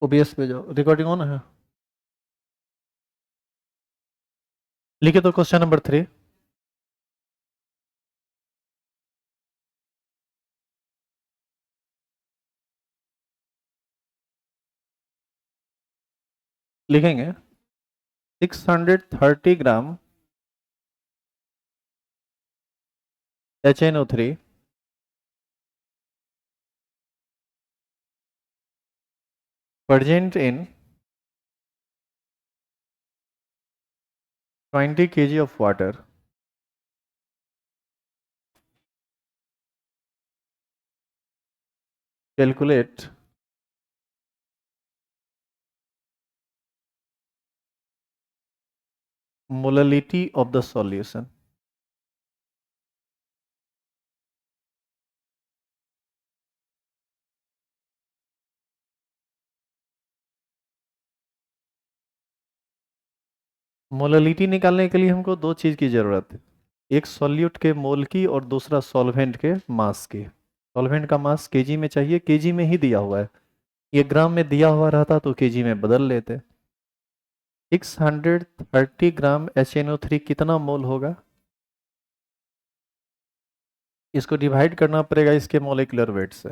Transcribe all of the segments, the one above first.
OBS पे जाओ, recording on है। लिखे तो क्वेश्चन नंबर 3। लिखेंगे 630 ग्राम HNO3 present in 20 kg of water. Calculate molality of the solution. Molality निकालने के लिए हमको दो चीज़ की ज़रूरत है, एक सॉल्यूट के मोल की और दूसरा सॉल्वेंट के मास की। सॉल्वेंट का मास केजी में चाहिए, केजी में ही दिया हुआ है, ये ग्राम में दिया हुआ रहता तो केजी में बदल लेते। 630 ग्राम HNO3 कितना मोल होगा, इसको डिवाइड करना पड़ेगा इसके मोलिकुलर वेट से।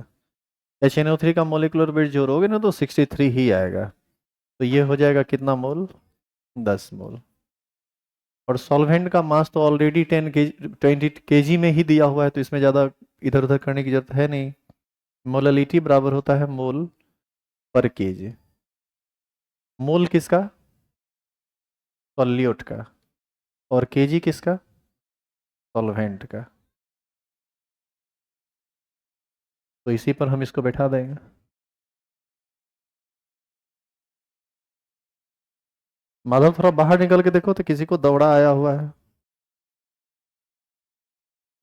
HNO3 का मोलिकुलर वेट जोड़ोगे ना तो 63 ही आएगा, तो ये हो जाएगा कितना मोल, 10 मोल। और सॉल्वेंट का मास तो ऑलरेडी 20 kg में ही दिया हुआ है, तो इसमें ज़्यादा इधर उधर करने की जरूरत है नहीं। मोललिटी बराबर होता है मोल पर केजी। मोल किसका, सॉल्यूट का, और केजी किसका, सॉल्वेंट का। तो इसी पर हम इसको बैठा देंगे। माधव थोड़ा बाहर निकल के देखो तो किसी को दौड़ा आया हुआ है।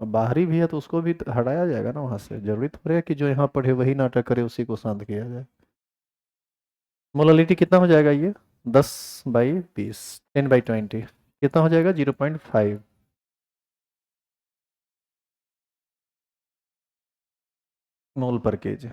बाहरी भी है तो उसको भी हटाया जाएगा ना वहां से, जरूरी थोड़ी है कि जो यहाँ पढ़े वही नाटक करे उसी को शांत किया जाए। मोललिटी कितना हो जाएगा ये, 10/20, 10/20 कितना हो जाएगा, 0.5 मोल पर केजी।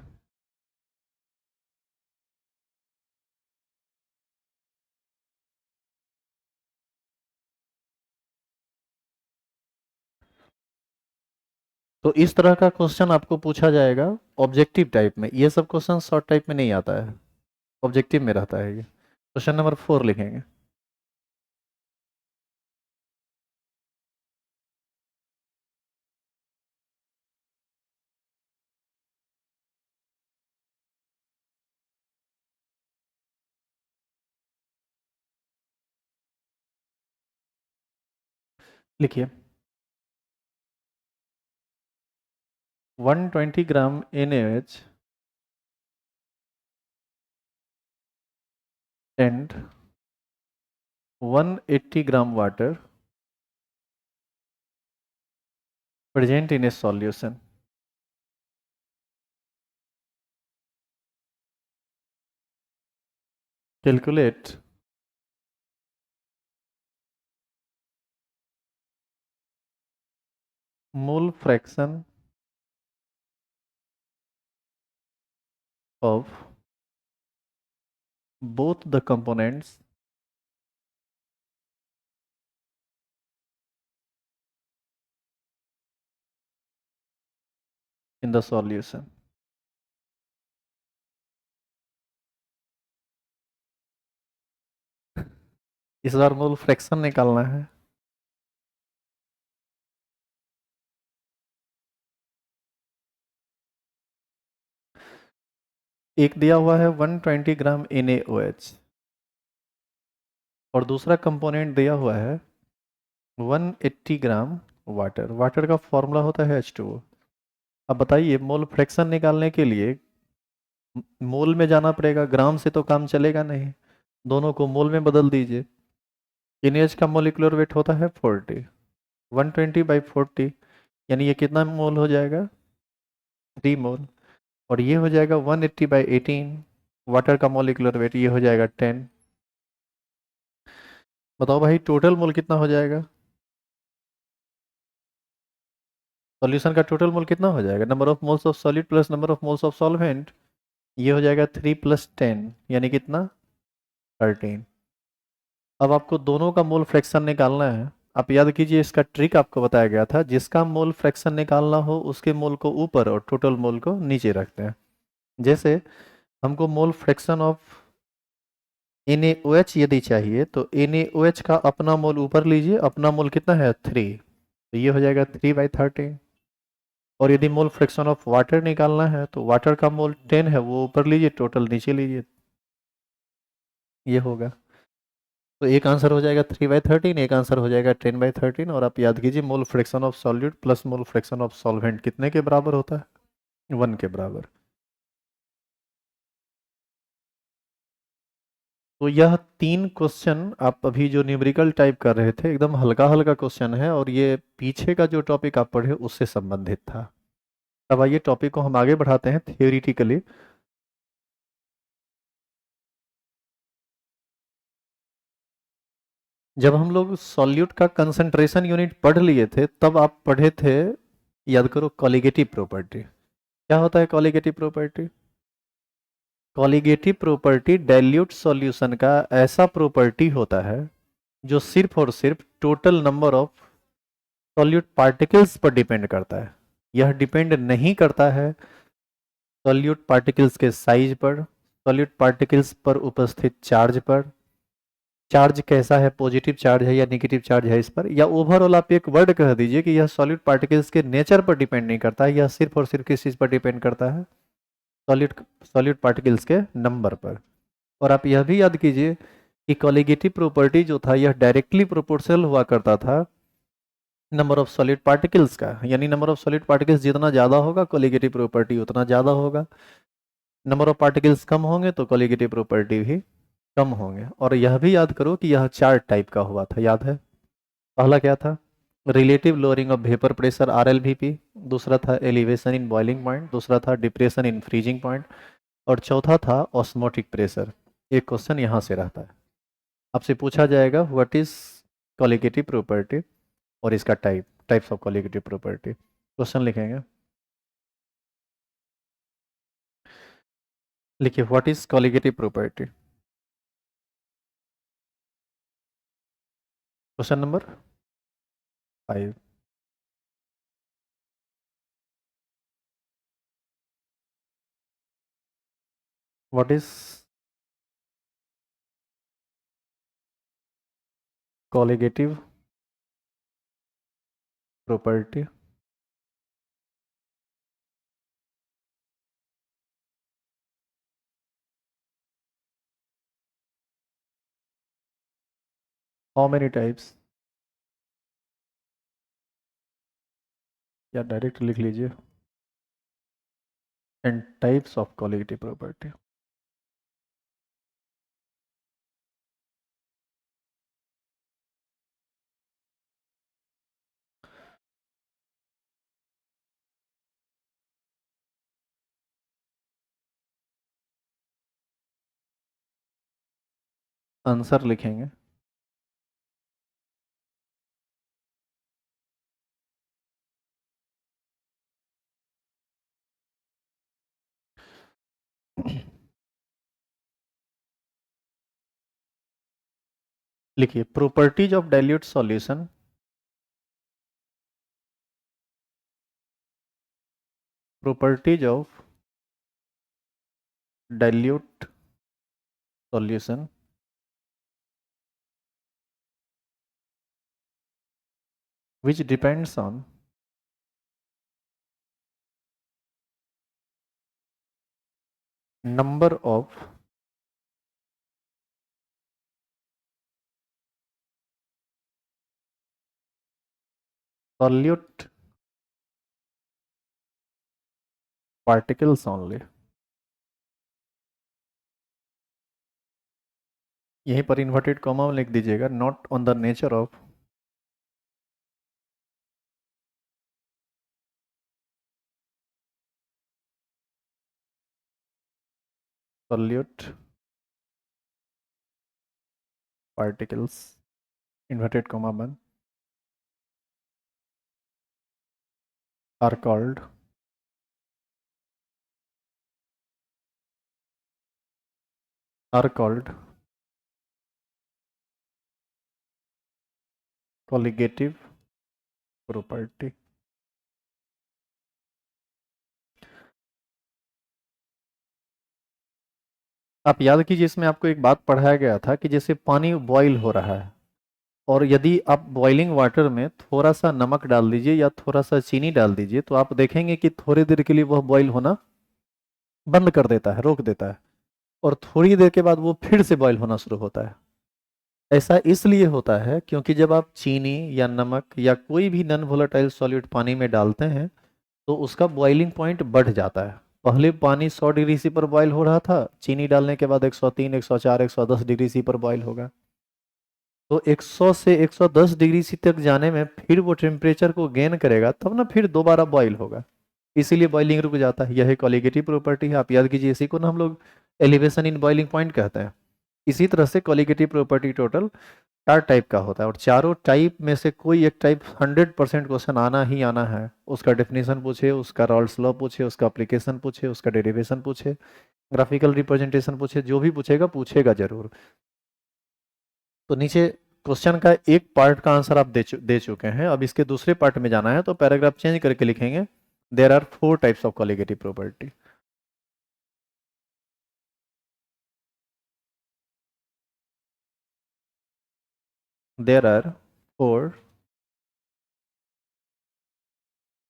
तो इस तरह का क्वेश्चन आपको पूछा जाएगा ऑब्जेक्टिव टाइप में, ये सब क्वेश्चन शॉर्ट टाइप में नहीं आता है, ऑब्जेक्टिव में रहता है ये। क्वेश्चन नंबर 4 लिखेंगे। लिखिए 120 ग्राम NaOH and 180 gram water present in a solution. Calculate mole fraction of both the components in the solution. इस बार मोल फ्रैक्शन निकालना है। एक दिया हुआ है 120 ग्राम NaOH और दूसरा कंपोनेंट दिया हुआ है 180 ग्राम वाटर। वाटर का फॉर्मूला होता है H2O। अब बताइए मोल फ्रैक्शन निकालने के लिए मोल में जाना पड़ेगा, ग्राम से तो काम चलेगा नहीं, दोनों को मोल में बदल दीजिए। NaOH का मोलिकुलर वेट होता है 40, 120/40 यानी ये कितना मोल हो जाएगा, 3 मोल। और ये हो जाएगा 180/18, वाटर का मोलिकुलर वेट ये हो जाएगा 10। बताओ भाई टोटल मोल कितना हो जाएगा, सॉल्यूशन का टोटल मोल कितना हो जाएगा, number of moles of solid plus number of moles of solvent. ये हो जाएगा 3 + 10 यानी कितना 13। अब आपको दोनों का मोल फ्रैक्शन निकालना है। आप याद कीजिए इसका ट्रिक आपको बताया गया था, जिसका मोल फ्रैक्शन निकालना हो उसके मोल को ऊपर और टोटल मोल को नीचे रखते हैं। जैसे हमको मोल फ्रैक्शन ऑफ NaOH यदि चाहिए तो NaOH का अपना मोल ऊपर लीजिए, अपना मोल कितना है 3, तो ये हो जाएगा 3/13। और यदि मोल फ्रैक्शन ऑफ वाटर निकालना है तो वाटर का मोल 10 है, वो ऊपर लीजिए, टोटल नीचे लीजिए, ये होगा। तो एक आंसर हो जाएगा 3/13, एक आंसर हो जाएगा 10/13। और आप याद कीजिए मोल fraction of solute plus mole fraction of solvent कितने के बराबर होता है, 1 के बराबर। तो यह 3 क्वेश्चन आप अभी जो न्यूमेरिकल टाइप कर रहे थे एकदम हल्का हल्का क्वेश्चन है, और ये पीछे का जो टॉपिक आप पढ़े उससे संबंधित था। अब आइए टॉपिक को हम आगे बढ़ाते हैं थियोरिटिकली। जब हम लोग सॉल्यूट का कंसंट्रेशन यूनिट पढ़ लिए थे तब आप पढ़े थे, याद करो, कॉलिगेटिव प्रॉपर्टी। क्या होता है colligative property? Colligative property dilute solution का ऐसा प्रॉपर्टी होता है जो सिर्फ और सिर्फ total number of solute particles पर डिपेंड करता है। यह डिपेंड नहीं करता है सॉल्यूट पार्टिकल्स के साइज पर, सॉल्यूट पार्टिकल्स पर उपस्थित चार्ज पर, चार्ज कैसा है, पॉजिटिव चार्ज है या नेगेटिव चार्ज है इस पर, या ओवरऑल आप एक वर्ड कह दीजिए कि यह सॉलिड पार्टिकल्स के नेचर पर डिपेंड नहीं करता है, यह सिर्फ और सिर्फ किस चीज़ पर डिपेंड करता है, सॉलिड सॉलिड पार्टिकल्स के नंबर पर। और आप यह भी याद कीजिए कि कॉलिगेटिव प्रॉपर्टी जो था यह डायरेक्टली प्रोपोर्शनल हुआ करता था नंबर ऑफ सॉलिड पार्टिकल्स का, यानी नंबर ऑफ सॉलिड पार्टिकल्स जितना ज़्यादा होगा कॉलिगेटिव प्रॉपर्टी उतना ज़्यादा होगा, नंबर ऑफ पार्टिकल्स कम होंगे तो कॉलिगेटिव प्रॉपर्टी भी कम होंगे। और यह भी याद करो कि यह 4 टाइप का हुआ था, याद है? पहला क्या था? Relative lowering of vapour pressure RLVP, दूसरा था एलिवेशन इन बॉइलिंग पॉइंट, दूसरा था डिप्रेशन इन फ्रीजिंग पॉइंट, और चौथा था ऑस्मोटिक प्रेशर। एक क्वेश्चन यहाँ से रहता है, आपसे पूछा जाएगा व्हाट इज कॉलिगेटिव प्रॉपर्टी और इसका types of colligative property. Question लिखेंगे, लिखिए what is colligative property. Question number 5। What is colligative property? How many types, या डायरेक्ट लिख लीजिए and types of colligative property. Answer लिखेंगे, लिखिए properties of dilute solution, properties of dilute solution which depends on number of solute particles only। यहीं पर inverted comma में लिख दीजिएगा not on the nature of solute particles, inverted comma बंद, are called are called colligative property. आप याद कीजिए, इसमें आपको एक बात पढ़ाया गया था कि जैसे पानी बॉईल हो रहा है, और यदि आप बॉइलिंग वाटर में थोड़ा सा नमक डाल दीजिए या थोड़ा सा चीनी डाल दीजिए, तो आप देखेंगे कि थोड़ी देर के लिए वह बॉईल होना बंद कर देता है, रोक देता है, और थोड़ी देर के बाद वो फिर से बॉईल होना शुरू होता है। ऐसा इसलिए होता है क्योंकि जब आप चीनी या नमक या कोई भी नॉन वोलेटाइल सॉल्यूट पानी में डालते हैं, तो उसका बॉइलिंग पॉइंट बढ़ जाता है। पहले पानी 100 डिग्री सी पर बॉईल हो रहा था, चीनी डालने के बाद 103, 104, 110 डिग्री सी पर बॉईल होगा। तो 100 से 110 डिग्री सी तक जाने में फिर वो टेम्परेचर को गेन करेगा, तब ना फिर दोबारा बॉईल होगा। इसीलिए बॉइलिंग रुक जाता है। यह कॉलिगेटिव प्रॉपर्टी है, आप याद कीजिए। इसी को ना हम लोग एलिवेशन इन बॉइलिंग पॉइंट कहते हैं। इसी तरह से कॉलिगेटिव प्रॉपर्टी टोटल 4 टाइप का होता है, और चारों टाइप में से कोई एक टाइप 100% क्वेश्चन आना ही आना है। उसका डेफिनेशन पूछे, उसका रॉल्स लॉ पूछे, उसका एप्लीकेशन पूछे, उसका डेरिवेशन पूछे, ग्राफिकल रिप्रेजेंटेशन पूछे, जो भी पूछेगा पूछेगा जरूर। तो नीचे क्वेश्चन का एक पार्ट का आंसर आप दे चुके हैं। अब इसके दूसरे पार्ट में जाना है, तो पैराग्राफ चेंज करके लिखेंगे, there are 4 types of colligative property. There are 4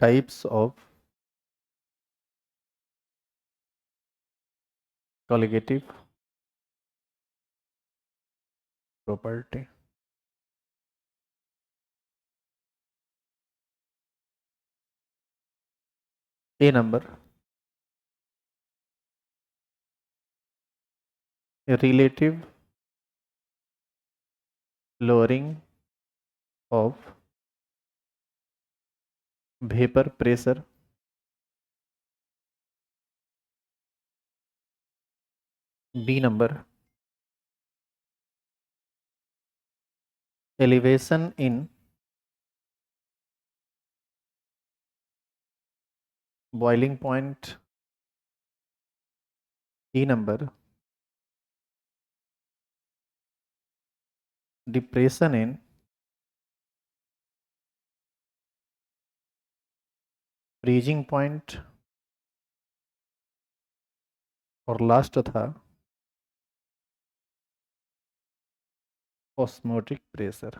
types of colligative property. A number, relative lowering of vapour pressure. B number, elevation in boiling point. C number, depression in freezing point. और last था osmotic pressure.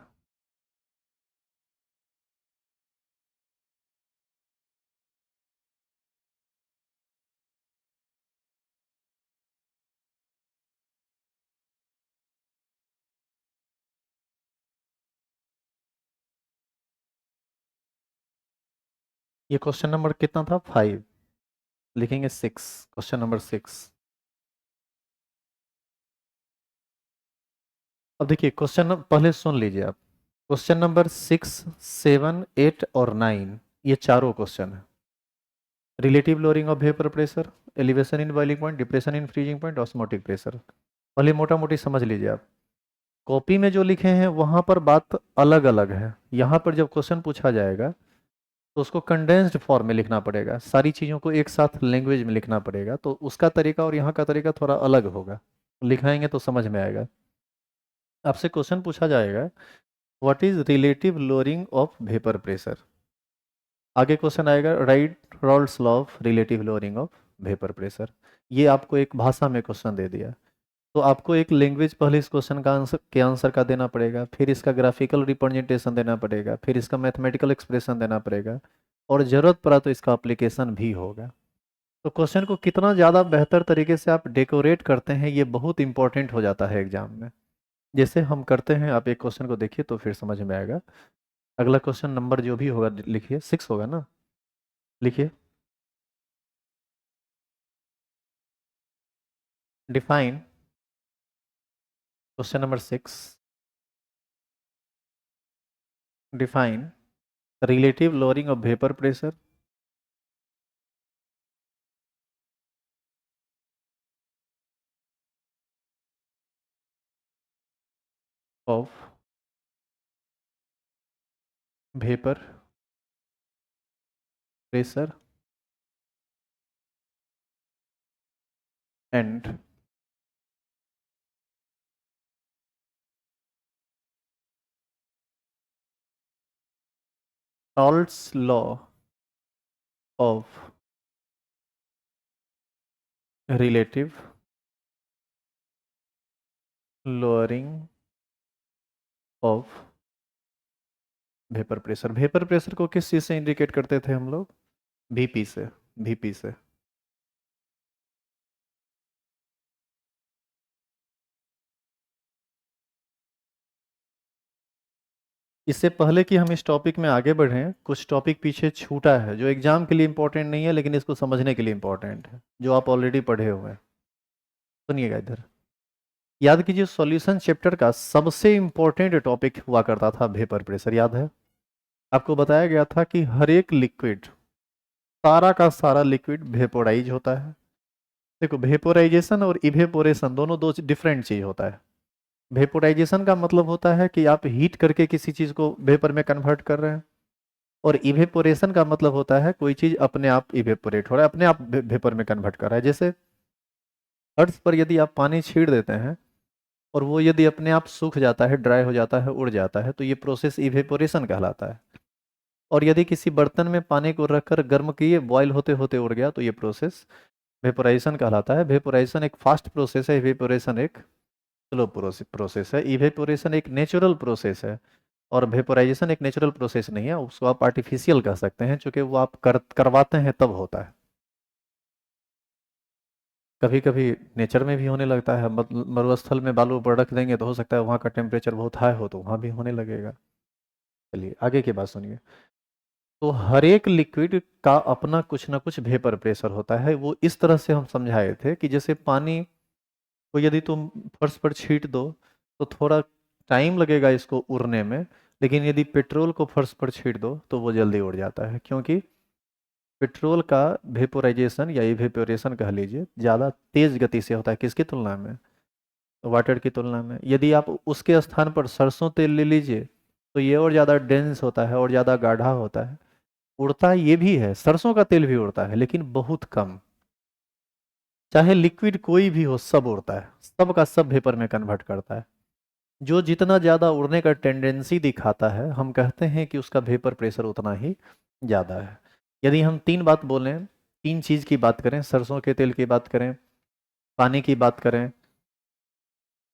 ये question number कितना था? 5। लिखेंगे 6, question number 6। अब देखिए, question पहले सुन लीजिए आप। क्वेश्चन नंबर 6, 7, 8 और 9, ये चारों क्वेश्चन है। Relative lowering of vapour pressure, elevation in boiling point, depression in freezing point, osmotic pressure. पहले मोटा मोटी समझ लीजिए आप। कॉपी में जो लिखे हैं वहां पर बात अलग अलग है। यहाँ पर जब क्वेश्चन पूछा जाएगा, तो उसको कंडेंस्ड फॉर्म में लिखना पड़ेगा, सारी चीज़ों को एक साथ लैंग्वेज में लिखना पड़ेगा। तो उसका तरीका और यहाँ का तरीका थोड़ा अलग होगा। लिखाएंगे तो समझ में आएगा। आपसे क्वेश्चन पूछा जाएगा, what is relative lowering of vapour pressure. आगे क्वेश्चन आएगा, right Rawls law of relative lowering of vapour pressure. ये आपको एक भाषा में क्वेश्चन दे दिया, तो आपको एक लैंग्वेज पहले इस क्वेश्चन का आंसर का देना पड़ेगा, फिर इसका ग्राफिकल रिप्रेजेंटेशन देना पड़ेगा, फिर इसका मैथमेटिकल एक्सप्रेशन देना पड़ेगा, और ज़रूरत पड़ा तो इसका एप्लीकेशन भी होगा। तो क्वेश्चन को कितना ज़्यादा बेहतर तरीके से आप डेकोरेट करते हैं, ये बहुत इंपॉर्टेंट हो जाता है एग्जाम में। जैसे हम करते हैं, आप एक क्वेश्चन को देखिए तो फिर समझ में आएगा। अगला क्वेश्चन नंबर जो भी होगा लिखिए, 6 होगा ना, लिखिए। Define, question number 6, define relative lowering of vapour pressure of vapour pressure and Herold's law of relative lowering of vapour pressure. Vapour pressure को किस चीज से इंडिकेट करते थे हम लोग? वीपी से। वीपी से। इससे पहले कि हम इस टॉपिक में आगे बढ़ें, कुछ टॉपिक पीछे छूटा है जो एग्जाम के लिए इंपॉर्टेंट नहीं है लेकिन इसको समझने के लिए इंपॉर्टेंट है, जो आप ऑलरेडी पढ़े हुए हैं। सुनिएगा इधर, याद कीजिए सॉल्यूशन चैप्टर का सबसे इंपॉर्टेंट टॉपिक हुआ करता था वेपर प्रेशर। याद है आपको बताया गया था कि हर एक लिक्विड, सारा का सारा लिक्विड वेपोराइज होता है। देखो, वेपोराइजेशन और इवेपोरेशन दोनों दो डिफरेंट चीज होता है। वेपोराइजेशन का मतलब होता है कि आप हीट करके किसी चीज को वेपर में कन्वर्ट कर रहे हैं, और इवेपोरेशन का मतलब होता है कोई चीज अपने आप इवेपोरेट हो रहा है, अपने आप वेपर में कन्वर्ट कर रहा है। जैसे अर्थ पर यदि आप पानी छीड़ देते हैं और वो यदि अपने आप सूख जाता है, ड्राई हो जाता है, उड़ जाता है, तो ये प्रोसेस इवेपोरेशन कहलाता है। और यदि किसी बर्तन में पानी को रखकर गर्म किए, बॉयल होते होते उड़ गया, तो ये प्रोसेस वेपोराइजेशन कहलाता है। वेपोराइजेशन एक फास्ट प्रोसेस है, इवेपोरेशन एक स्लो प्रोसेस है। इवेपोरेशन एक नेचुरल प्रोसेस है और वेपोराइजेशन एक नेचुरल प्रोसेस नहीं है, उसको आप आर्टिफिशियल कह सकते हैं, क्योंकि वो आप करवाते हैं तब होता है। कभी कभी नेचर में भी होने लगता है, मरुस्थल में बालू पर रख देंगे तो हो सकता है वहाँ का टेम्परेचर बहुत हाई हो तो वहाँ भी होने लगेगा। चलिए आगे की बात सुनिए। तो हर एक लिक्विड का अपना कुछ ना कुछ वेपर प्रेशर होता है। वो इस तरह से हम समझाए थे कि जैसे पानी को यदि तुम फर्श पर छीट दो तो थोड़ा टाइम लगेगा इसको उड़ने में, लेकिन यदि पेट्रोल को फर्श पर छीट दो तो वो जल्दी उड़ जाता है, क्योंकि पेट्रोल का वेपोराइजेशन या इवेपोरेशन कह लीजिए ज़्यादा तेज गति से होता है। किसकी तुलना में? वाटर की तुलना में। यदि आप उसके स्थान पर सरसों तेल ले लीजिए तो ये और ज़्यादा डेंस होता है और ज़्यादा गाढ़ा होता है। उड़ता ये भी है, सरसों का तेल भी उड़ता है लेकिन बहुत कम। चाहे लिक्विड कोई भी हो, सब उड़ता है, सब का सब वेपर में कन्वर्ट करता है। जो जितना ज़्यादा उड़ने का टेंडेंसी दिखाता है, हम कहते हैं कि उसका वेपर प्रेशर उतना ही ज़्यादा है। यदि हम तीन बात बोलें, तीन चीज़ की बात करें, सरसों के तेल की बात करें, पानी की बात करें,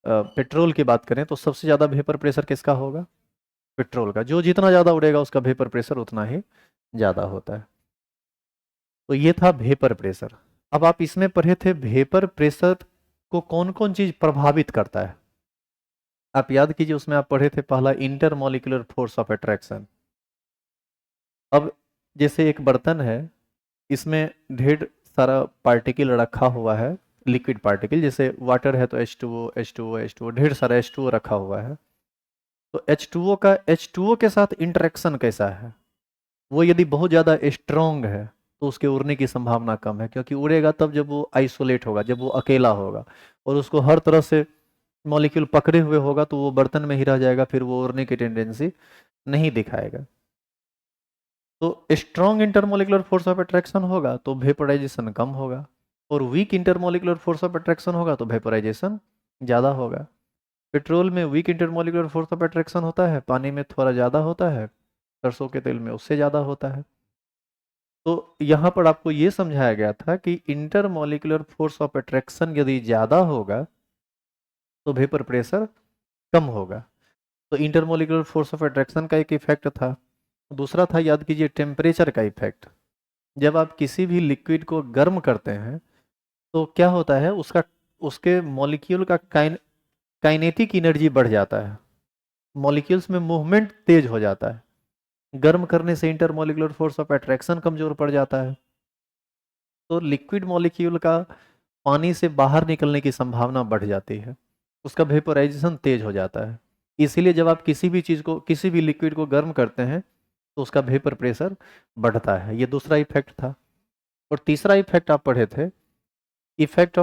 पेट्रोल की बात करें, तो सबसे ज़्यादा वेपर प्रेशर किसका होगा? पेट्रोल का। जो जितना ज़्यादा उड़ेगा उसका वेपर प्रेशर उतना ही ज़्यादा होता है। तो ये था वेपर प्रेशर। अब आप इसमें पढ़े थे वेपर प्रेशर को कौन कौन चीज़ प्रभावित करता है। आप याद कीजिए, उसमें आप पढ़े थे पहला इंटरमॉलिक्यूलर फोर्स ऑफ अट्रैक्शन। अब जैसे एक बर्तन है, इसमें ढेर सारा पार्टिकल रखा हुआ है, लिक्विड पार्टिकल, जैसे वाटर है तो H2O H2O H2O, ढेर सारा H2O रखा हुआ है। तो H2O का H2O के साथ इंटरेक्शन कैसा है? वो यदि बहुत ज़्यादा स्ट्रॉन्ग है तो उसके उड़ने की संभावना कम है, क्योंकि उड़ेगा तब जब वो आइसोलेट होगा, जब वो अकेला होगा और उसको हर तरह से मॉलिक्यूल पकड़े हुए होगा, तो वो बर्तन में ही रह जाएगा, फिर वो उड़ने की टेंडेंसी नहीं दिखाएगा। तो strong intermolecular force of attraction होगा तो वेपोराइजेशन कम होगा, और weak intermolecular force of attraction होगा तो वेपोराइजेशन ज़्यादा होगा। पेट्रोल में weak intermolecular force of attraction होता है, पानी में थोड़ा ज़्यादा होता है, सरसों के तेल में उससे ज़्यादा होता है। तो यहाँ पर आपको ये समझाया गया था कि इंटरमोलिकुलर फोर्स ऑफ अट्रैक्शन यदि ज़्यादा होगा तो वेपर प्रेशर कम होगा। तो इंटरमोलिकुलर फोर्स ऑफ अट्रैक्शन का एक इफेक्ट था। दूसरा था, याद कीजिए, टेम्परेचर का इफेक्ट। जब आप किसी भी लिक्विड को गर्म करते हैं तो क्या होता है, उसका उसके मॉलिक्यूल का काइनेटिक एनर्जी बढ़ जाता है, मॉलिक्यूल्स में मूवमेंट तेज हो जाता है। गर्म करने से इंटरमॉलिक्यूलर फोर्स ऑफ अट्रैक्शन कमजोर पड़ जाता है, तो लिक्विड मॉलिक्यूल का पानी से बाहर निकलने की संभावना बढ़ जाती है, उसका वेपोराइजेशन तेज हो जाता है। इसीलिए जब आप किसी भी चीज़ को, किसी भी लिक्विड को गर्म करते हैं तो उसका वेपर प्रेशर बढ़ता है। ये दूसरा इफेक्ट था। और तीसरा इफेक्ट आप पढ़े थे, effect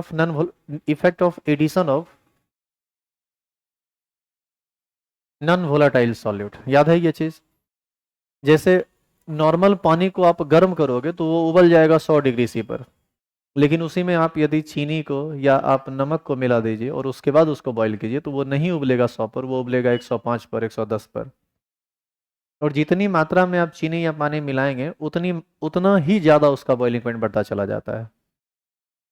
of addition of non volatile solute. याद है ये चीज़? जैसे नॉर्मल पानी को आप गर्म करोगे तो वो उबल जाएगा 100 डिग्री सी पर, लेकिन उसी में आप यदि चीनी को या आप नमक को मिला दीजिए और उसके बाद उसको बॉईल कीजिए तो वो नहीं उबलेगा 100 पर, वो उबलेगा 105 पर, 110 पर। और जितनी मात्रा में आप चीनी या पानी मिलाएंगे उतना ही ज़्यादा उसका बॉइलिंग पॉइंट बढ़ता चला जाता है।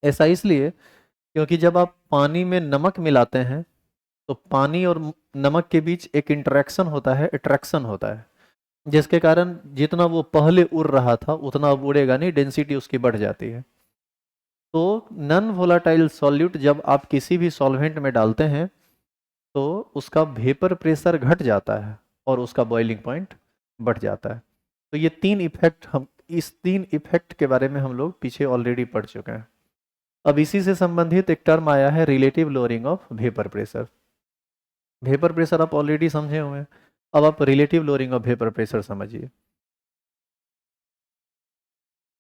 ऐसा इसलिए क्योंकि जब आप पानी में नमक मिलाते हैं तो पानी और नमक के बीच एक इंटरेक्शन होता है, अट्रैक्शन होता है, जिसके कारण जितना वो पहले उड़ रहा था उतना अब उड़ेगा नहीं, डेंसिटी उसकी बढ़ जाती है। तो नॉन वोलाटाइल सॉल्यूट जब आप किसी भी सॉल्वेंट में डालते हैं तो उसका वेपर प्रेशर घट जाता है और उसका बॉइलिंग पॉइंट बढ़ जाता है। तो ये तीन इफेक्ट, हम इस तीन इफेक्ट के बारे में हम लोग पीछे ऑलरेडी पढ़ चुके हैं। अब इसी से संबंधित एक टर्म आया है, relative lowering of vapour pressure. Vapour pressure आप ऑलरेडी समझे हुए हैं, अब आप relative lowering of vapour pressure समझिए।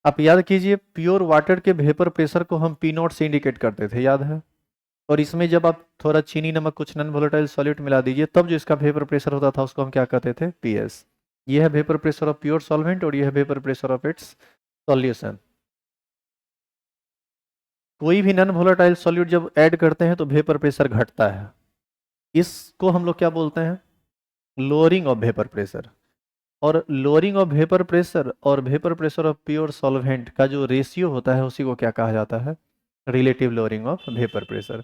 आप याद कीजिए, प्योर वाटर के वेपर प्रेशर को हम पी नॉट से इंडिकेट करते थे, याद है? और इसमें जब आप थोड़ा चीनी नमक कुछ नॉन वोलेटाइल सॉल्यूट मिला दीजिए तब जो इसका वेपर प्रेशर होता था उसको हम क्या कहते थे? पीएस। ये है vapour pressure of pure solvent और ये है vapour pressure of its solution. कोई भी नॉन वोलेटाइल सॉल्यूट जब ऐड करते हैं तो वेपर प्रेशर घटता है, इसको हम लोग क्या बोलते हैं? Lowering of vapour pressure. और लोअरिंग ऑफ वेपर प्रेशर और vapour pressure of pure solvent का जो रेशियो होता है उसी को क्या कहा जाता है? Relative lowering of vapour pressure.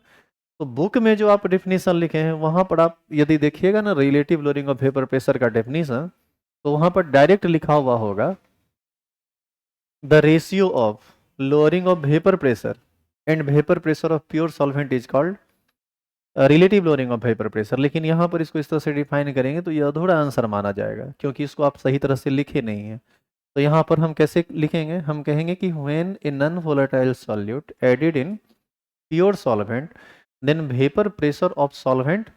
तो बुक में जो आप डेफिनेशन लिखे हैं वहां पर आप यदि देखिएगा ना, relative lowering of vapour pressure का डेफिनेशन, तो वहां पर डायरेक्ट लिखा हुआ होगा the ratio of lowering of vapour pressure and vapour pressure of pure solvent is called relative lowering of vapour pressure. लेकिन यहाँ पर इसको इस तरह से डिफाइन करेंगे तो ये अधूरा आंसर माना जाएगा क्योंकि इसको आप सही तरह से लिखे नहीं है। तो यहाँ पर हम कैसे लिखेंगे? हम कहेंगे कि when a non volatile solute added in pure solvent then vapor pressure of solvent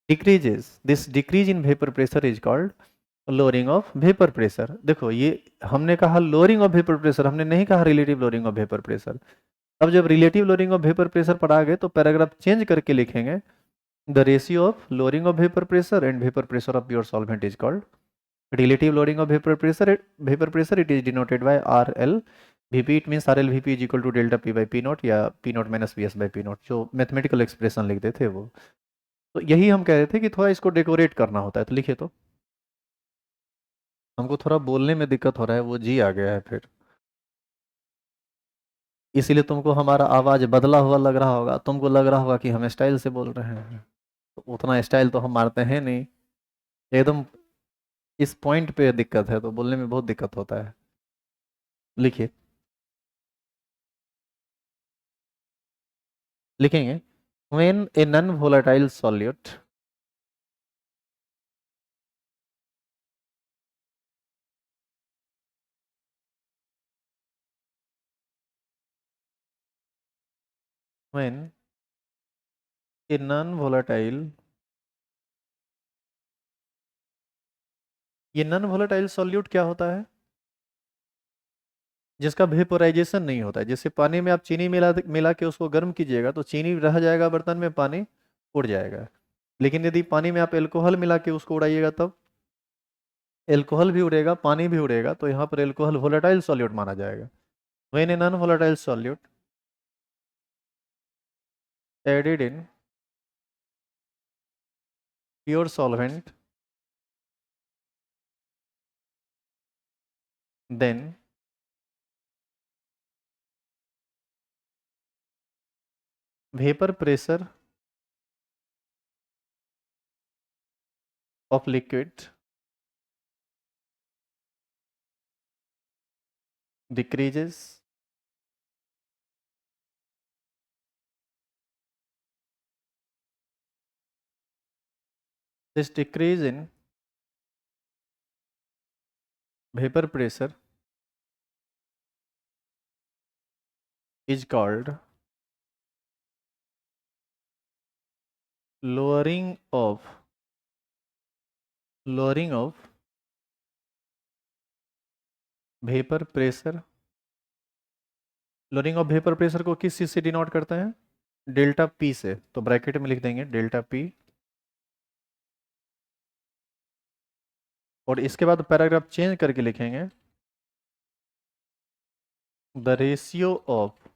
decreases. This decrease in vapor pressure is called lowering of vapor pressure। देखो, ये हमने कहा lowering of vapor pressure, हमने नहीं कहा relative lowering of vapor pressure। अब जब relative lowering of vapor pressure पर आ गए तो पैराग्राफ चेंज करके लिखेंगे the ratio of lowering of vapor pressure and vapor pressure of pure solvent is called relative lowering of vapor pressure। vapor pressure it is denoted by RL VP। it means RL VP is equal to delta P by P naught या P naught minus PS by P naught, जो mathematical expression लिखते थे वो। तो यही हम कह रहे थे कि थोड़ा इसको डेकोरेट करना होता है, तो लिखे तो हमको थोड़ा बोलने में दिक्कत हो रहा है, वो जी आ गया है फिर, इसीलिए तुमको हमारा आवाज बदला हुआ लग रहा होगा, तुमको लग रहा होगा कि हम स्टाइल से बोल रहे हैं। तो उतना स्टाइल तो हम मारते हैं नहीं, एकदम इस पॉइंट पे दिक्कत है तो बोलने में बहुत दिक्कत होता है। लिखिए, लिखेंगे when a non-volatile solute when a non-volatile, ये नॉन वोलेटाइल सॉल्यूट क्या होता है? जिसका वेपोराइजेशन नहीं होता है। जैसे पानी में आप चीनी मिला मिला के उसको गर्म कीजिएगा तो चीनी रह जाएगा बर्तन में, पानी उड़ जाएगा। लेकिन यदि पानी में आप एल्कोहल मिला के उसको उड़ाइएगा तब एल्कोहल भी उड़ेगा, पानी भी उड़ेगा, तो यहाँ पर एल्कोहल वोलेटाइल सॉल्यूट माना जाएगा। When a non volatile solute added in pure solvent then vapour pressure of liquid decreases this decrease in vapor pressure is called lowering of vapour pressure. Lowering of vapour pressure को किस चीज से denote करते हैं? Delta P से, तो bracket में लिख देंगे डेल्टा पी। और इसके बाद पैराग्राफ चेंज करके लिखेंगे the ratio of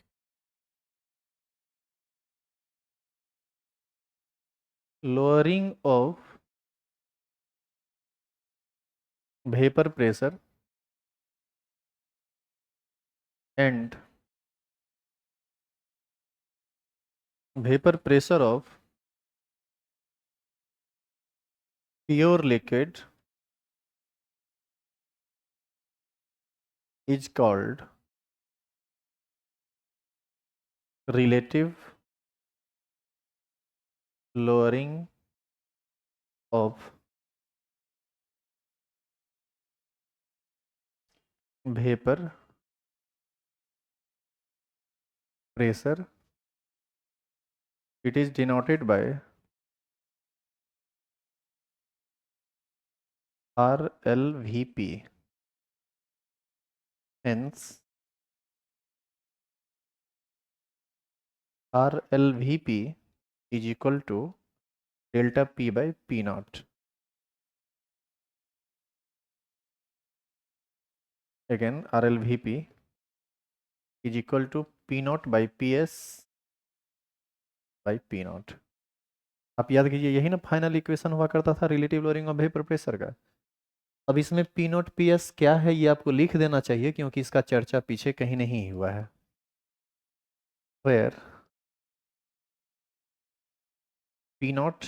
lowering of vapor pressure and vapor pressure of pure liquid is called relative lowering of vapor pressure. It is denoted by RLVP. Hence, RLVP is equal to delta P by P naught. Again, RLVP is equal to P naught by PS by P naught. आप याद कीजिए, यही ना final equation हुआ करता था relative lowering of vapour pressure का। अब इसमें P नॉट पी एस क्या है ये आपको लिख देना चाहिए, क्योंकि इसका चर्चा पीछे कहीं नहीं हुआ है। Where P nought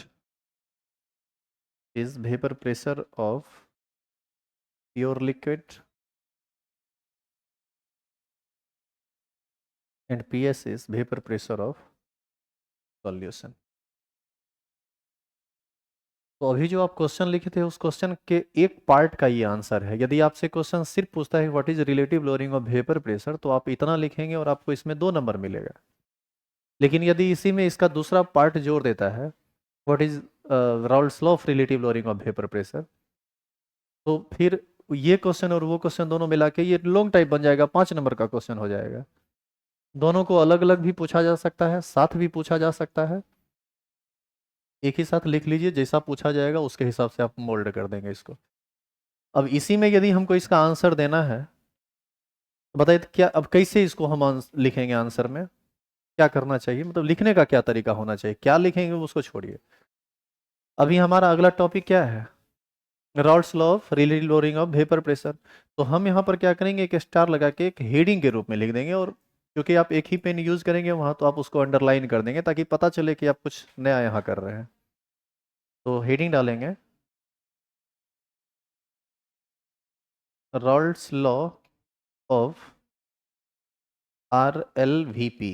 is vapor pressure of pure liquid and PS is vapor pressure of solution. तो अभी जो आप क्वेश्चन लिखे थे उस क्वेश्चन के एक पार्ट का ये आंसर है। यदि आपसे क्वेश्चन सिर्फ पूछता है what is relative lowering of vapour pressure, तो आप इतना लिखेंगे और आपको इसमें 2 नंबर मिलेगा। लेकिन यदि इसी में इसका दूसरा पार्ट जोड़ देता है what is Raoult's law of relative lowering of vapour pressure, तो फिर ये क्वेश्चन और वो क्वेश्चन दोनों मिला के ये लॉन्ग टाइप बन जाएगा, 5 नंबर का क्वेश्चन हो जाएगा। दोनों को अलग अलग भी पूछा जा सकता है, साथ भी पूछा जा सकता है। एक ही साथ लिख लीजिए, जैसा पूछा जाएगा उसके हिसाब से आप मोल्ड कर देंगे इसको। अब इसी में यदि हमको इसका आंसर देना है तो बताइए तो क्या, अब कैसे इसको हम लिखेंगे आंसर में, क्या करना चाहिए, मतलब लिखने का क्या तरीका होना चाहिए, क्या लिखेंगे उसको छोड़िए। अभी हमारा अगला टॉपिक क्या है, Raoult's law of relative lowering of vapour pressure. तो हम यहाँ पर क्या करेंगे, एक स्टार लगा के एक हेडिंग के रूप में लिख देंगे, और क्योंकि आप एक ही पेन यूज करेंगे वहां, तो आप उसको अंडरलाइन कर देंगे ताकि पता चले कि आप कुछ नया यहाँ कर रहे हैं। तो हेडिंग डालेंगे राउल्स लॉ ऑफ RLVP।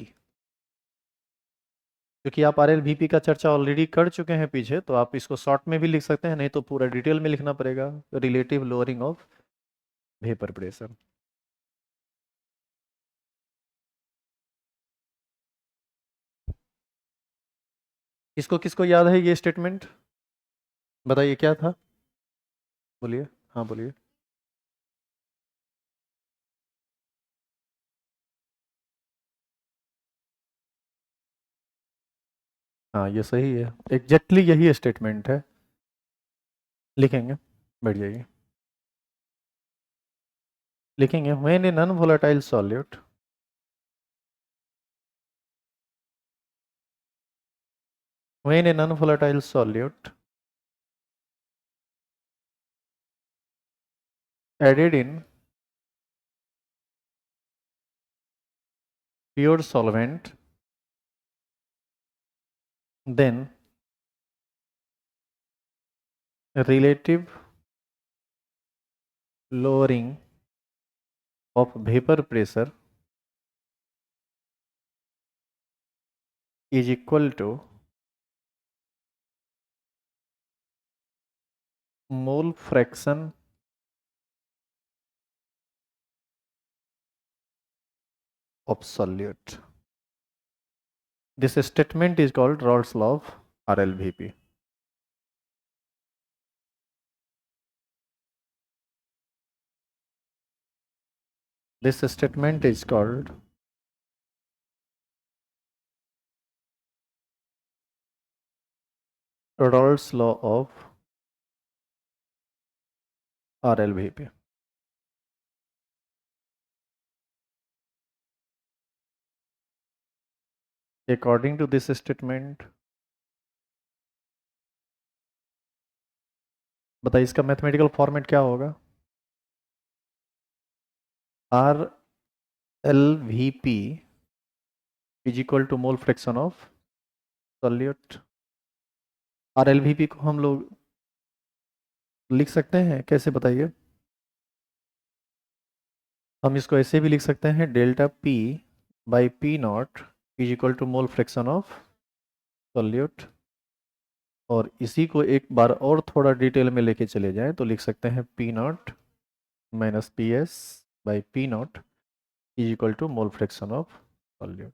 क्योंकि आप RLVP का चर्चा ऑलरेडी कर चुके हैं पीछे, तो आप इसको शॉर्ट में भी लिख सकते हैं, नहीं तो पूरा डिटेल में लिखना पड़ेगा, relative lowering of vapour pressure. किसको किसको याद है ये स्टेटमेंट, बताइए क्या था, बोलिए, हाँ बोलिए। हाँ ये सही है, एग्जैक्टली यही स्टेटमेंट है, लिखेंगे, बैठ जाइए, लिखेंगे when a non volatile solute when a non-volatile solute added in pure solvent, then relative lowering of vapor pressure is equal to mole fraction of solute. This statement is called Raoult's law of RLVP. This statement is called Raoult's law of RLVP. According to this statement, बताइए इसका mathematical format क्या होगा। R L V P is equal to mole fraction of solute. R L V P को हम लोग लिख सकते हैं कैसे, बताइए। हम इसको ऐसे भी लिख सकते हैं, delta P by P nought is equal to mole fraction of solute. और इसी को एक बार और थोड़ा डिटेल में लेके चले जाएं तो लिख सकते हैं P nought minus P S by P nought is equal to mole fraction of solute.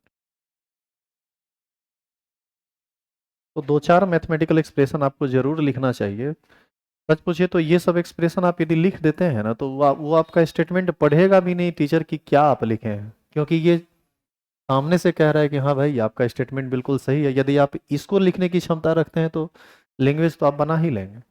तो दो चार मैथमेटिकल एक्सप्रेशन आपको जरूर लिखना चाहिए। सच पूछिए तो ये सब एक्सप्रेशन आप यदि लिख देते हैं ना तो वो आपका स्टेटमेंट पढ़ेगा भी नहीं टीचर कि क्या आप लिखे हैं, क्योंकि ये सामने से कह रहा है कि हाँ भाई आपका स्टेटमेंट बिल्कुल सही है। यदि आप इसको लिखने की क्षमता रखते हैं तो लैंग्वेज तो आप बना ही लेंगे।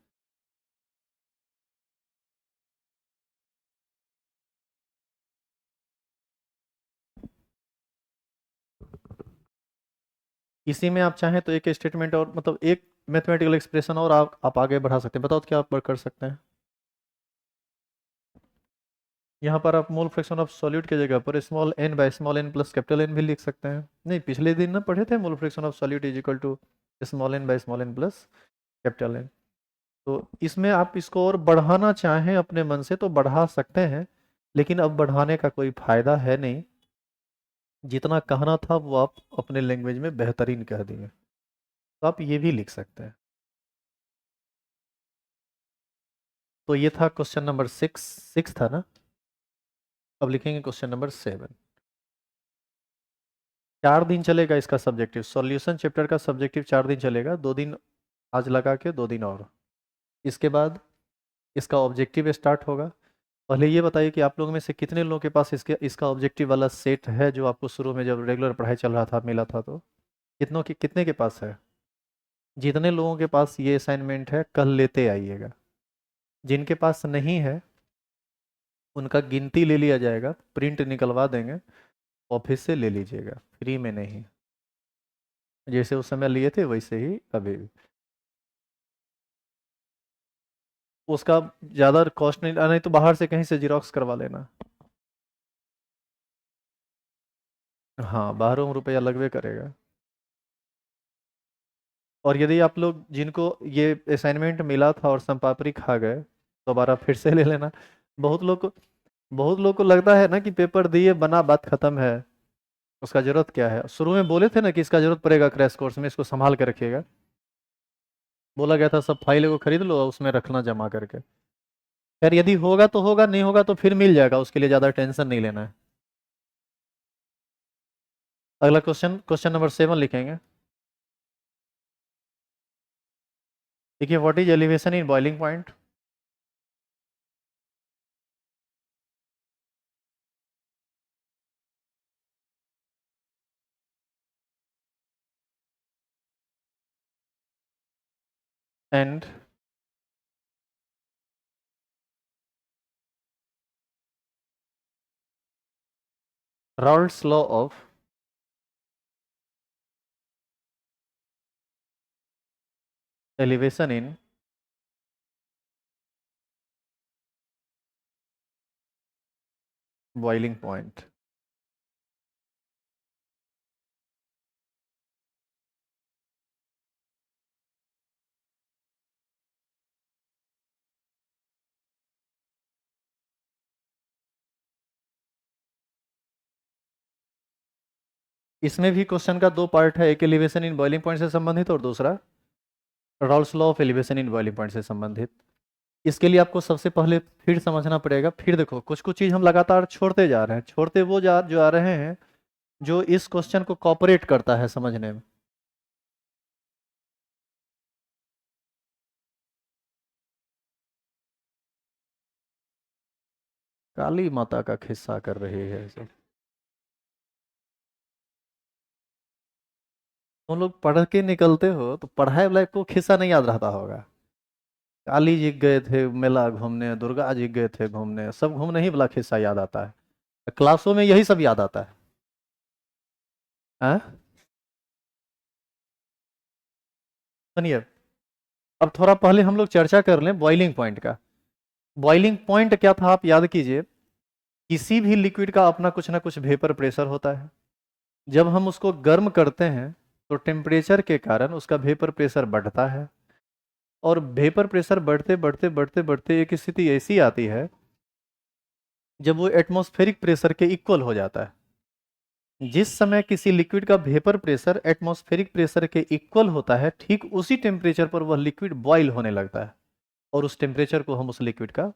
इसी में आप चाहें तो एक स्टेटमेंट और मतलब एक मैथमेटिकल एक्सप्रेशन और आप आगे बढ़ा सकते हैं। बताओ तो क्या आप कर सकते हैं। यहाँ पर आप मोल फ्रैक्शन ऑफ सॉल्यूट की जगह पर small N by small N plus capital N भी लिख सकते हैं। नहीं, पिछले दिन ना पढ़े थे mole fraction of solute is equal to small N by small N plus capital N. तो इसमें आप इसको और बढ़ाना चाहें अपने मन से तो बढ़ा सकते हैं, लेकिन अब बढ़ाने का कोई फायदा है नहीं। जितना कहना था वो आप अपने लैंग्वेज में बेहतरीन कह दिए। तो आप ये भी लिख सकते हैं। तो ये था क्वेश्चन नंबर सिक्स। सिक्स था ना। अब लिखेंगे क्वेश्चन नंबर 7। 4 दिन चलेगा इसका सब्जेक्टिव, सॉल्यूशन चैप्टर का सब्जेक्टिव 4 दिन चलेगा। 2 दिन आज लगा के 2 दिन और। इसके बाद इसका ऑब्जेक्टिव स्टार्ट होगा। पहले ये बताइए कि आप लोगों में से कितने लोगों के पास इसका ऑब्जेक्टिव वाला सेट है जो आपको शुरू में जब रेगुलर पढ़ाई चल रहा था मिला था। तो कितने के पास है। जितने लोगों के पास ये असाइनमेंट है कल लेते आइएगा। जिनके पास नहीं है उनका गिनती ले लिया जाएगा, प्रिंट निकलवा देंगे, ऑफिस से ले लीजिएगा, फ्री में नहीं। जैसे उस समय लिए थे वैसे ही अभी भी। उसका ज़्यादा कॉस्ट नहीं, नहीं तो बाहर से कहीं से जिरोक्स करवा लेना। हाँ, बाहरों रुपया लगवे करेगा। और यदि आप लोग जिनको ये असाइनमेंट मिला था और संपापरी खा गए, दोबारा फिर से ले लेना। बहुत लोग को बहुत लोग को लगता है ना कि पेपर दिए बना बात खत्म है, उसका जरूरत क्या है। शुरू में बोले थे ना कि इसका जरूरत पड़ेगा क्रैश कोर्स में, इसको संभाल के रखिएगा। बोला गया था सब फाइल को खरीद लो उसमें रखना जमा करके। खैर यदि होगा तो होगा, नहीं होगा तो फिर मिल जाएगा, उसके लिए ज़्यादा टेंशन नहीं लेना है। अगला क्वेश्चन, क्वेश्चन नंबर 7 लिखेंगे। देखिए, what is elevation in boiling point. And Raoult's law of elevation in boiling point. इसमें भी क्वेश्चन का दो पार्ट है, एक एलिवेशन इन बॉइलिंग पॉइंट से संबंधित और दूसरा Raoult's law of elevation in boiling point से संबंधित। इसके लिए आपको सबसे पहले फिर समझना पड़ेगा। फिर देखो कुछ कुछ चीज़ हम लगातार छोड़ते जा रहे हैं, छोड़ते वो जो आ रहे हैं जो इस क्वेश्चन को कॉपरेट करता है समझने में। काली माता का खिस्सा कर रही है सब। तुम लोग पढ़ के निकलते हो तो पढ़ाई वाला को खिस्सा नहीं याद रहता होगा। काली जी गए थे मेला घूमने, दुर्गा जी गए थे घूमने, सब घूमने ही वाला खिस्सा याद आता है। क्लासों में यही सब याद आता है। हाँ? सुनिए, अब थोड़ा पहले हम लोग चर्चा कर लें बॉइलिंग पॉइंट का। बॉइलिंग पॉइंट क्या था आप याद कीजिए किसी भी लिक्विड का अपना कुछ ना कुछ वेपर प्रेशर होता है। जब हम उसको गर्म करते हैं तो टेम्परेचर के कारण उसका वेपर प्रेशर बढ़ता है, और वेपर प्रेशर बढ़ते बढ़ते बढ़ते बढ़ते एक स्थिति ऐसी आती है जब वो एटमॉस्फेरिक प्रेशर के इक्वल हो जाता है। जिस समय किसी लिक्विड का वेपर प्रेशर एटमॉस्फेरिक प्रेशर के इक्वल होता है, ठीक उसी टेम्परेचर पर वह लिक्विड बॉयल होने लगता है, और उस टेम्परेचर को हम उस लिक्विड का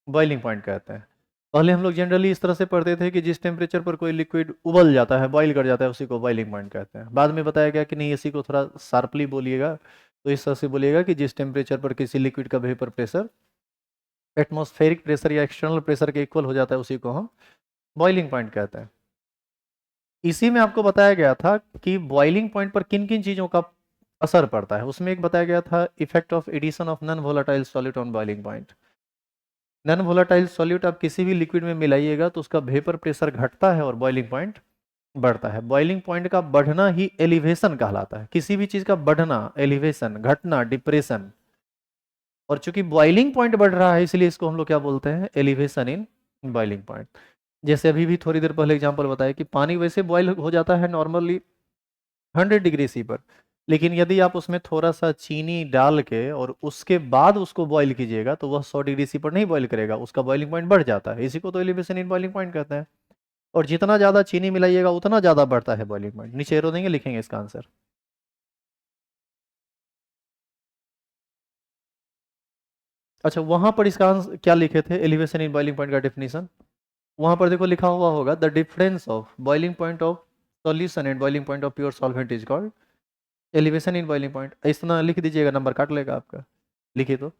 बॉइलिंग पॉइंट कहते हैं। पहले हम लोग जनरली इस तरह से पढ़ते थे कि जिस टेम्परेचर पर कोई लिक्विड उबल जाता है, बॉईल कर जाता है, उसी को बॉइलिंग पॉइंट कहते हैं। बाद में बताया गया कि नहीं, इसी को थोड़ा शार्पली बोलिएगा, तो इस तरह से बोलिएगा कि जिस टेम्परेचर पर किसी लिक्विड का वेपर प्रेशर एटमॉस्फेरिक प्रेशर या एक्सटर्नल प्रेशर के इक्वल हो जाता है, उसी को हम बॉइलिंग पॉइंट कहते हैं। इसी में आपको बताया गया था कि बॉइलिंग पॉइंट पर किन किन चीज़ों का असर पड़ता है। उसमें एक बताया गया था effect of addition of non volatile solute on boiling point. Non volatile solute आप किसी भी लिक्विड में मिलाइएगा तो उसका वेपर प्रेशर घटता है और बॉइलिंग पॉइंट बढ़ता है। बॉइलिंग पॉइंट का बढ़ना ही एलिवेशन कहलाता है। किसी भी चीज का बढ़ना, एलिवेशन, घटना, डिप्रेशन। और चूंकि बॉइलिंग पॉइंट बढ़ रहा है, इसलिए इसको हम लोग क्या बोलते हैं, एलिवेशन इन बॉइलिंग पॉइंट। जैसे अभी भी थोड़ी देर पहले एग्जांपल बताया कि पानी वैसे बॉयल हो जाता है नॉर्मली 100 डिग्री सी पर, लेकिन यदि आप उसमें थोड़ा सा चीनी डाल के और उसके बाद उसको बॉईल कीजिएगा तो वह 100 डिग्री सी पर नहीं बॉईल करेगा, उसका बॉइलिंग पॉइंट बढ़ जाता है। इसी को तो एलिवेशन इन बॉइलिंग पॉइंट कहते हैं। और जितना ज़्यादा चीनी मिलाइएगा उतना ज़्यादा बढ़ता है बॉइलिंग पॉइंट। नीचे एरो देंगे, लिखेंगे इसका आंसर। अच्छा, वहां पर इसका आंसर क्या लिखे थे, एलिवेशन इन बॉइलिंग पॉइंट का डेफिनेशन? वहां पर देखो लिखा हुआ होगा, the difference of boiling point of solution and boiling point of pure solvent is called elevation in boiling point. इतना लिख दीजिएगा, नंबर काट लेगा आपका। लिखिए तो,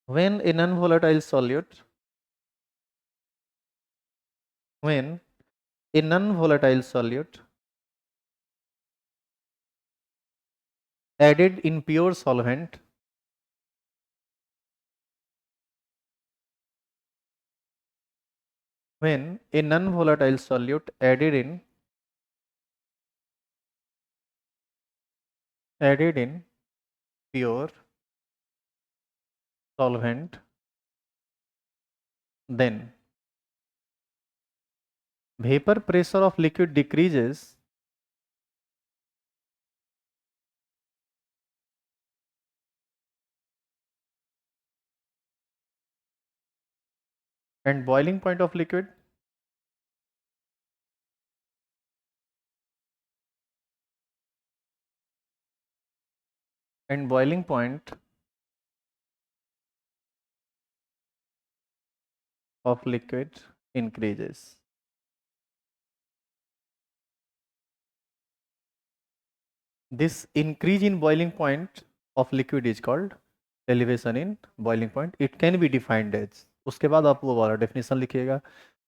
when a non-volatile solute when a non-volatile solute added in pure solvent when a non-volatile solute added in pure solvent, then vapor pressure of liquid decreases and boiling point of liquid and boiling point of liquid increases. This increase in boiling point of liquid is called elevation in boiling point. It can be defined as, उसके बाद आप वो वाला definition लिखिएगा,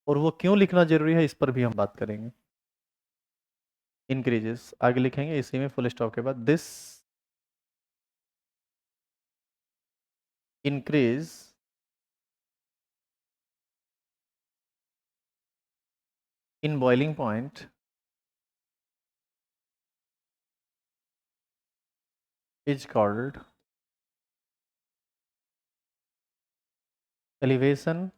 और वो क्यों लिखना जरूरी है इस पर भी हम बात करेंगे। इंक्रीजेस आगे लिखेंगे इसी में, फुल स्टॉप के बाद, this increase in boiling point is called elevation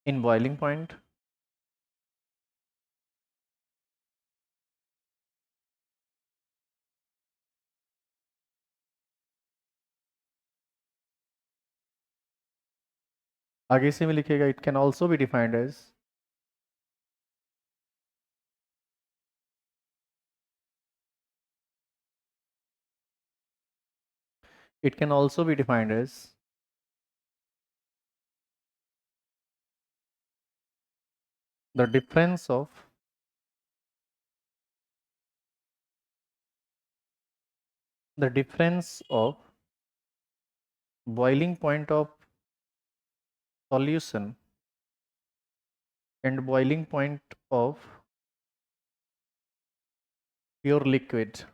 in boiling point. आगे इसी में लिखिएगा, it can also be defined as it can also be defined as the difference of the difference of boiling point of solution and boiling point of pure liquid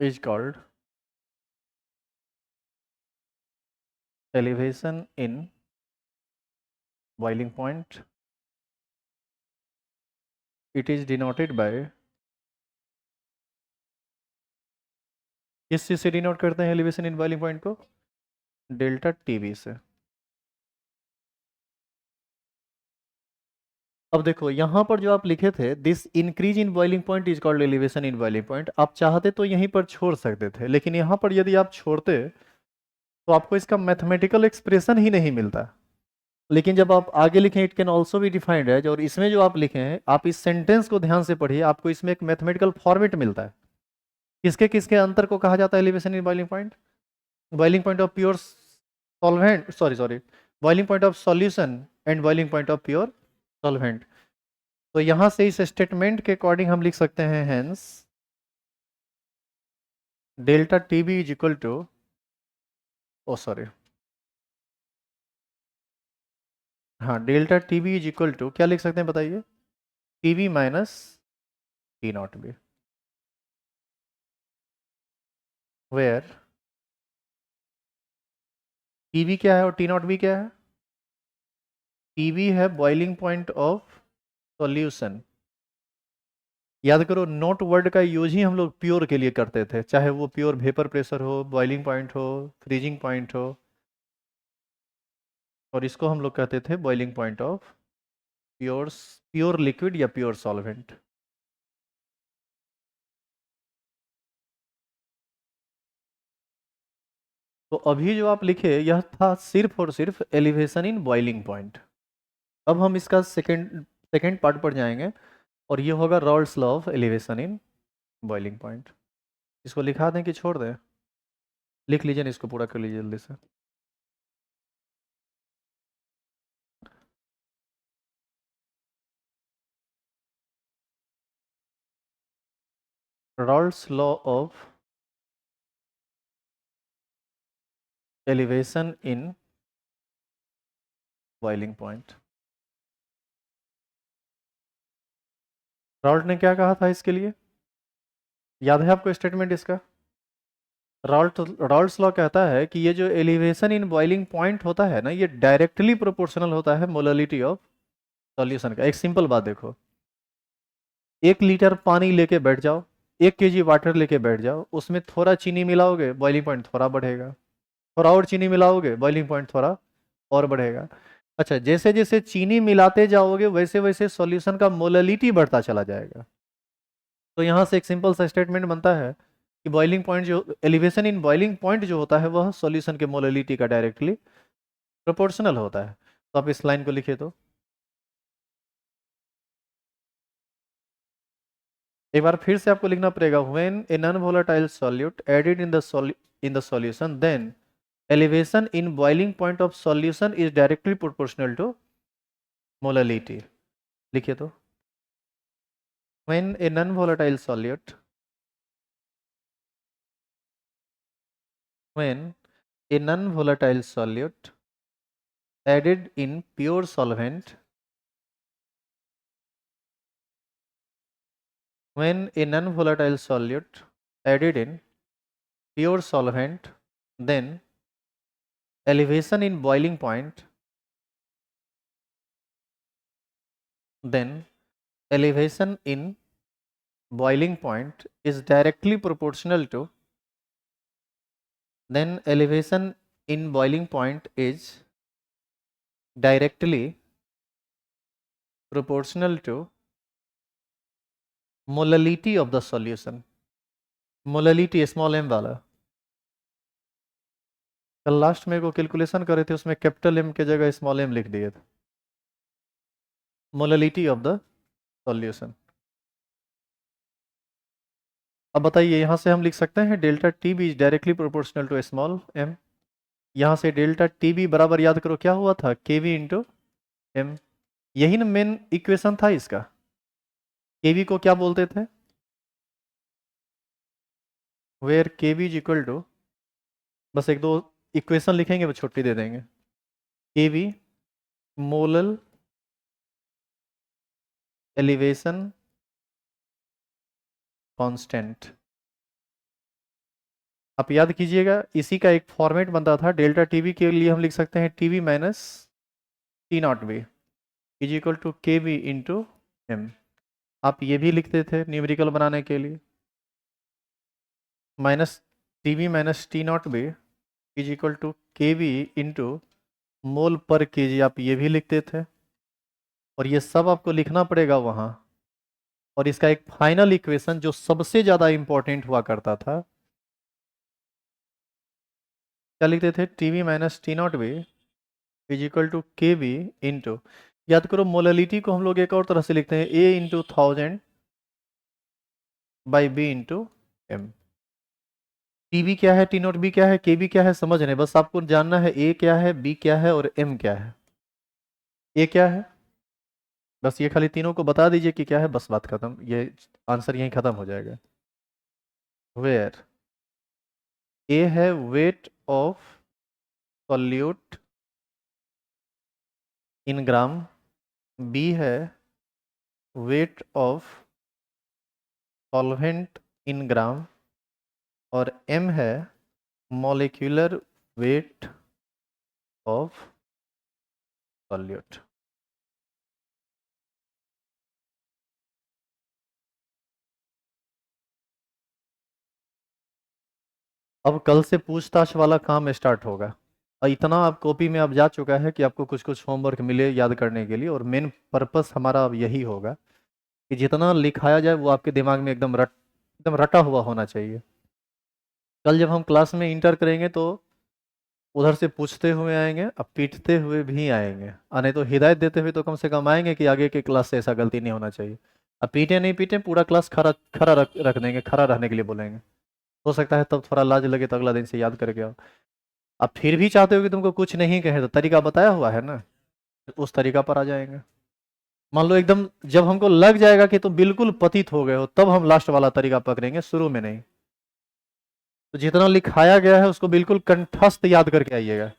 is called elevation in boiling point. It is denoted by किस चीज से denote करते हैं elevation in boiling point को? Delta TB से। अब देखो यहाँ पर जो आप लिखे थे, this increase in boiling point is called elevation in boiling point, आप चाहते तो यहीं पर छोड़ सकते थे, लेकिन यहाँ पर यदि आप छोड़ते तो आपको इसका मैथमेटिकल एक्सप्रेशन ही नहीं मिलता। लेकिन जब आप आगे लिखें it can also be defined as, और इसमें जो आप लिखे हैं, आप इस सेंटेंस को ध्यान से पढ़िए, आपको इसमें एक मैथमेटिकल फॉर्मेट मिलता है। किसके किसके अंतर को कहा जाता है elevation in boiling point? Boiling point of pure solvent, sorry boiling point of solution and boiling point of pure solvent. तो यहां से इस स्टेटमेंट के अकॉर्डिंग हम लिख सकते हैं, hence delta TB is equal to, oh sorry, हाँ, delta TB is equal to क्या लिख सकते हैं बताइए? TB minus T not B, where TB क्या है और टी नॉट बी क्या है? टीबी है बॉइलिंग पॉइंट ऑफ सॉल्यूशन। याद करो, नोट वर्ड का यूज ही हम लोग प्योर के लिए करते थे, चाहे वो प्योर वेपर प्रेशर हो, बॉइलिंग पॉइंट हो, फ्रीजिंग पॉइंट हो, और इसको हम लोग कहते थे boiling point of pure pure liquid या प्योर सॉल्वेंट। तो अभी जो आप लिखे यह था सिर्फ और सिर्फ एलिवेशन इन बॉइलिंग पॉइंट। अब हम इसका सेकंड सेकंड पार्ट पर जाएंगे, और ये होगा Rawls law of elevation in boiling point. इसको लिखा दें कि छोड़ दें? लिख लीजिए ना, इसको पूरा कर लीजिए जल्दी से। Rawls law of elevation in boiling point. Raoult ने क्या कहा था इसके लिए? याद है आपको स्टेटमेंट इसका? रॉल्ट्स लॉ कहता है कि ये जो एलिवेशन इन बॉइलिंग पॉइंट होता है ना, ये डायरेक्टली प्रोपोर्शनल होता है मोललिटी ऑफ सॉल्यूशन का। एक सिंपल बात देखो, 1 लीटर पानी लेके बैठ जाओ, 1 kg वाटर लेके बैठ जाओ, उसमें थोड़ा चीनी मिलाओगे, बॉइलिंग पॉइंट थोड़ा बढ़ेगा, थोड़ा और चीनी मिलाओगे, बॉइलिंग पॉइंट थोड़ा और बढ़ेगा। अच्छा, जैसे जैसे चीनी मिलाते जाओगे वैसे वैसे सॉल्यूशन का मोललिटी बढ़ता चला जाएगा। तो यहाँ से एक सिंपल सा स्टेटमेंट बनता है कि बॉइलिंग पॉइंट जो एलिवेशन इन बॉइलिंग पॉइंट जो होता है वह सॉल्यूशन के मोललिटी का डायरेक्टली प्रोपोर्शनल होता है। तो आप इस लाइन को लिखिए तो एक बार फिर से आपको लिखना पड़ेगा, when a non volatile solute added in the solution then elevation in boiling point of solution is directly proportional to molality। लिखिए तो, when a non-volatile solute when a non-volatile solute added in pure solvent when a non-volatile solute added in pure solvent then elevation in boiling point then elevation in boiling point is directly proportional to then elevation in boiling point is directly proportional to molality of the solution। Molality small M वाला, कल last में को calculation करे थे, उसमें capital M के जगह small M लिख दिए थे। Molality of the solution. अब बताइए, यहां से हम लिख सकते हैं delta T B is directly proportional to small M. यहां से डेल्टा टी बी बराबर, याद करो क्या हुआ था, के वी इंटू एम। यही ना मेन इक्वेशन था इसका। के वी को क्या बोलते थे? वेयर के वी इज इक्वल टू, बस एक दो इक्वेशन लिखेंगे वो छुट्टी दे देंगे। के वी मोलल एलिवेशन कांस्टेंट। आप याद कीजिएगा, इसी का एक फॉर्मेट बनता था डेल्टा टीवी के लिए, हम लिख सकते हैं TV minus T not B is equal to K B into M. आप ये भी लिखते थे न्यूमेरिकल बनाने के लिए, minus TV minus T not B is equal to K V into mole per K जी, आप ये भी लिखते थे और ये सब आपको लिखना पड़ेगा वहाँ। और इसका एक फाइनल इक्वेशन जो सबसे ज़्यादा इंपॉर्टेंट हुआ करता था, क्या लिखते थे? TV minus T not B is equal to K B into, याद करो मोललिटी को हम लोग एक और तरह से लिखते हैं, A into 1000 by B into M. TB क्या है, टी नॉट बी क्या है, के बी क्या है, समझ रहे हैं? बस आपको जानना है ए क्या है, बी क्या है और एम क्या है। ए क्या है, बस ये खाली तीनों को बता दीजिए कि क्या है, बस बात खत्म, ये आंसर यहीं खत्म हो जाएगा। वेयर ए है weight of solute in gram, B है weight of solvent in gram और एम है मॉलिक्यूलर वेट ऑफ सॉल्यूट। अब कल से पूछताछ वाला काम स्टार्ट होगा और इतना आप कॉपी में अब जा चुका है कि आपको कुछ कुछ होमवर्क मिले याद करने के लिए, और मेन पर्पस हमारा अब यही होगा कि जितना लिखाया जाए वो आपके दिमाग में एकदम रटा हुआ होना चाहिए। कल जब हम क्लास में इंटर करेंगे तो उधर से पूछते हुए आएंगे, अब पीटते हुए भी आएंगे, और नहीं तो हिदायत देते हुए तो कम से कम आएंगे कि आगे के क्लास से ऐसा गलती नहीं होना चाहिए। अब पीटे नहीं पीटे, पूरा क्लास खड़ा खड़ा रख देंगे, खड़ा रहने के लिए बोलेंगे। हो सकता है तब थोड़ा लाज लगे तो अगला दिन से याद करके आओ। अब फिर भी चाहते हो कि तुमको कुछ नहीं कहे तो तरीका बताया हुआ है ना, उस तरीका पर आ जाएंगे। मान लो एकदम जब हमको लग जाएगा कि तुम बिल्कुल पतित हो गए हो, तब हम लास्ट वाला तरीका पकड़ेंगे, शुरू में नहीं। तो जितना लिखाया गया है उसको बिल्कुल कंठस्थ याद करके आइएगा।